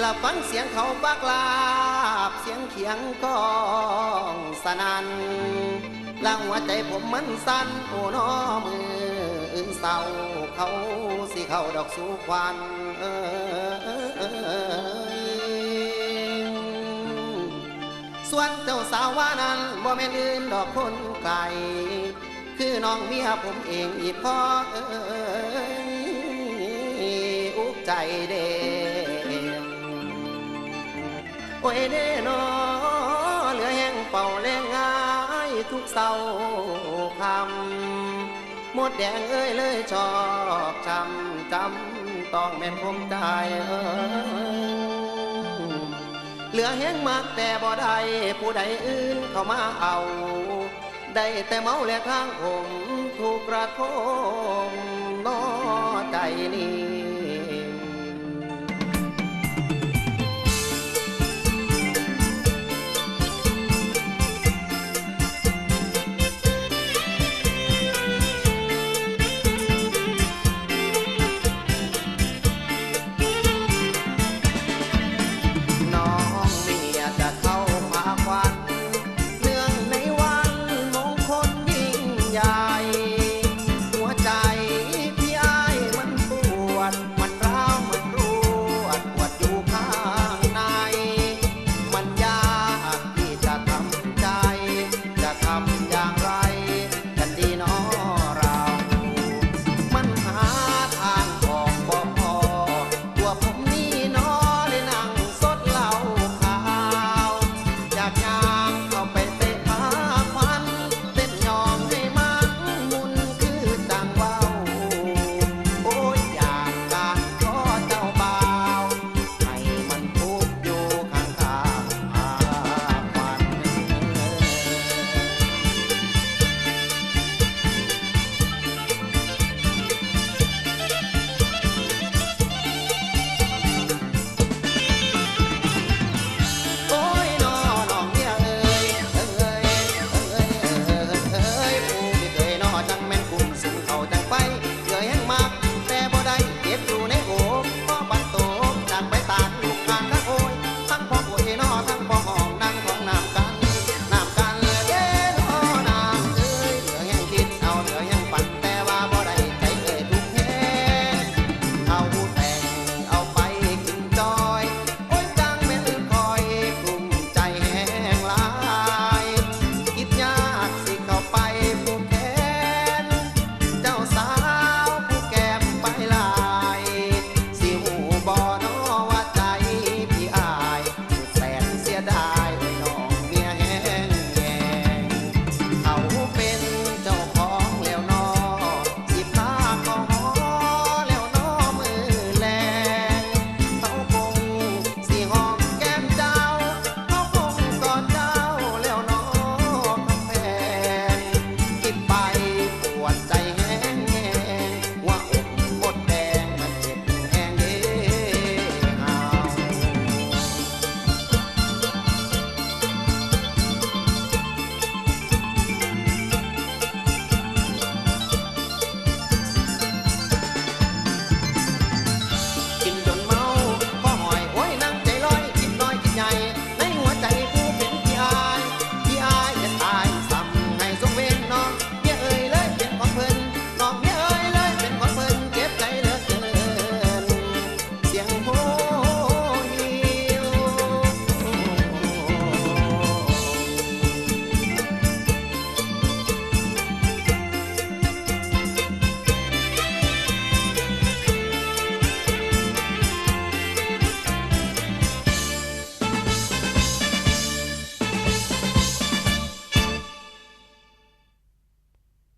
ละฟังเสียงเขาปากลาบเสียงเขียงกองสนันละหัวใจผมมันสั่นโอ้น้อมืออื่นเศร้าเขาสิเข้าดอกสู่ควันส่วนเจ้าสาวว่านั้นบ่แม่นอื่นดอกคนไกลคือน้องเมียผมเองอีพ่ออุกใจเด้โอ้ยเด้นอเหลือแห้งเป่าแรงง่ายทุกเศร้าคำหมดแดงเอ้ยเลยชอบจำต้องแม่นคมใจเหลือแห้งมากแต่บ่ได้ผู้ใดอื่นเข้ามาเอาได้แต่เมาและทางผมถูกกระทงน้อใจนี้